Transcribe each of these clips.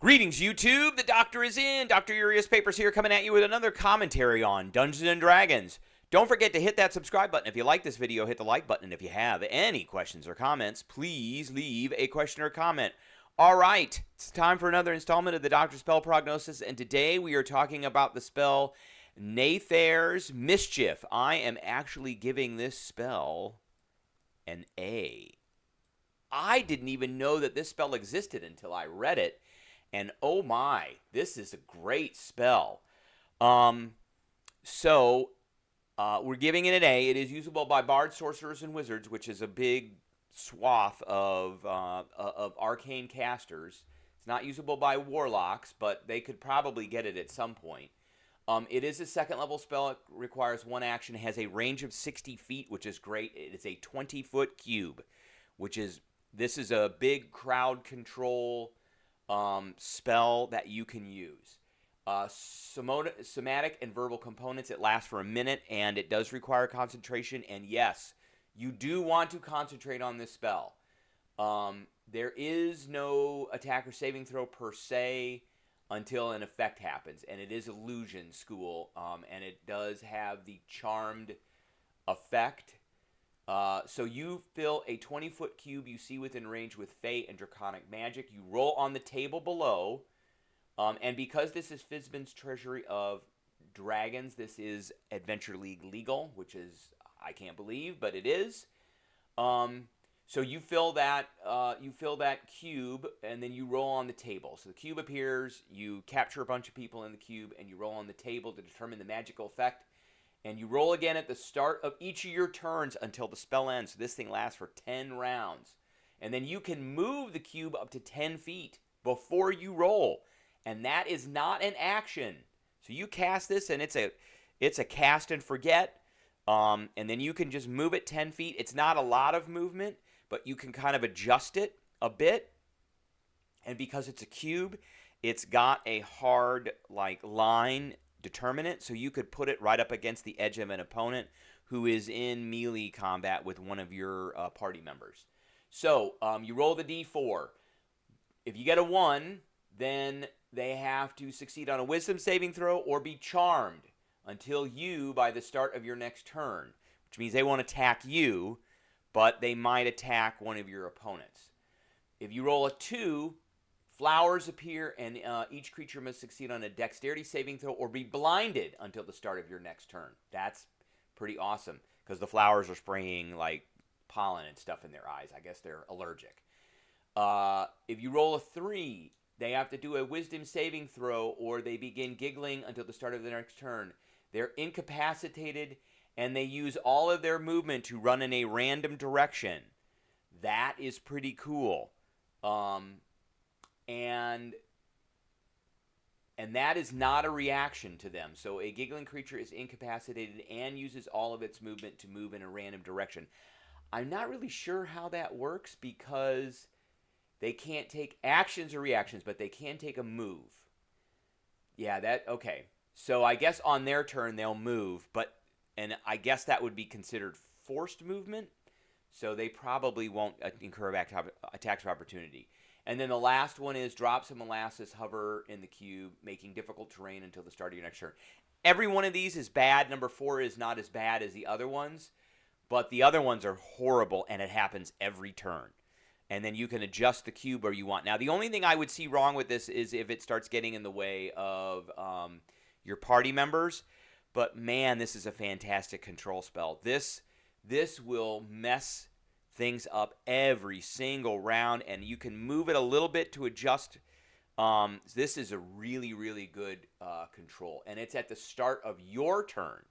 Greetings, YouTube. The Doctor is in. Dr. Urias Papers here, coming at you with another commentary on Dungeons and Dragons. Don't forget to hit that subscribe button. If you like this video, hit the like button. And if you have any questions or comments, please leave a question or comment. All right, it's time for another installment of the Doctor Spell Prognosis, and today we are talking about the spell Nathair's Mischief. I am actually giving this spell an A. I didn't even know that this spell existed until I read it. And oh my, this is a great spell. We're giving it an A. It is usable by bards, sorcerers, and wizards, which is a big swath of arcane casters. It's not usable by warlocks, but they could probably get it at some point. It is a second level spell. It requires one action. It has a range of 60 feet, which is great. It is a 20-foot cube, this is a big crowd control spell that you can use. Somatic and verbal components. It lasts for a minute, and it does require concentration. And yes, you do want to concentrate on this spell. There is no attack or saving throw per se until an effect happens, and it is illusion school, and it does have the charmed effect. So you fill a 20-foot cube you see within range with Fey and Draconic magic. You roll on the table below. And because this is Fizban's Treasury of Dragons, this is Adventure League legal, which is, I can't believe, but it is. So you fill that cube, and then you roll on the table. So the cube appears, you capture a bunch of people in the cube, and you roll on the table to determine the magical effect. And you roll again at the start of each of your turns until the spell ends. So this thing lasts for 10 rounds. And then you can move the cube up to 10 feet before you roll. And that is not an action. So you cast this, and it's a cast and forget. And then you can just move it 10 feet. It's not a lot of movement, but you can kind of adjust it a bit. And because it's a cube, it's got a hard line determinant, so you could put it right up against the edge of an opponent who is in melee combat with one of your party members. So you roll the d4. If you get a 1, then they have to succeed on a wisdom saving throw or be charmed until you, by the start of your next turn, which means they won't attack you, but they might attack one of your opponents. If you roll a 2, flowers appear, and each creature must succeed on a dexterity saving throw or be blinded until the start of your next turn. That's pretty awesome, because the flowers are spraying pollen and stuff in their eyes. I guess they're allergic. If you roll a 3, they have to do a wisdom saving throw, or they begin giggling until the start of the next turn. They're incapacitated, and they use all of their movement to run in a random direction. That is pretty cool. And that is not a reaction to them. So a giggling creature is incapacitated and uses all of its movement to move in a random direction. I'm not really sure how that works, because they can't take actions or reactions, but they can take a move. Yeah, okay. So I guess on their turn they'll move, and I guess that would be considered forced movement. So they probably won't incur attacks of opportunity. And then the last one is drop some molasses, hover in the cube, making difficult terrain until the start of your next turn. Every one of these is bad. Number 4 is not as bad as the other ones, but the other ones are horrible, and it happens every turn. And then you can adjust the cube where you want. Now, the only thing I would see wrong with this is if it starts getting in the way of your party members. But man, this is a fantastic control spell. This will mess things up every single round, and you can move it a little bit to adjust. This is a really, really good control, and it's at the start of your turn.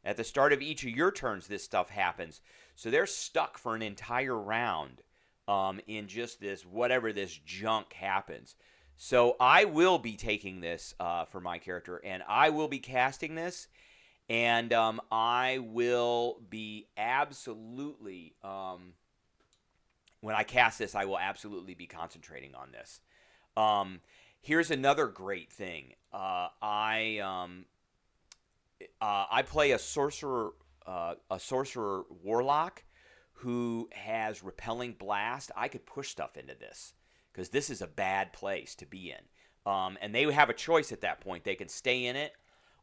At the start of each of your turns, this stuff happens. So they're stuck for an entire round in just whatever this junk happens. So I will be taking this for my character, and I will be casting this. And I will be absolutely, when I cast this, I will absolutely be concentrating on this. Here's another great thing. I play a sorcerer warlock who has repelling blast. I could push stuff into this, because this is a bad place to be in. And they have a choice at that point. They can stay in it,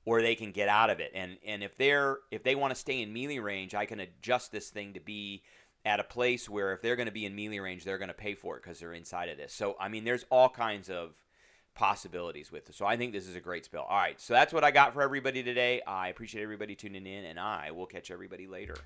or they can get out of it. And if they want to stay in melee range, I can adjust this thing to be at a place where if they're going to be in melee range, they're going to pay for it because they're inside of this. So I mean, there's all kinds of possibilities with it. So I think this is a great spell. All right, so that's what I got for everybody today. I appreciate everybody tuning in, and I will catch everybody later.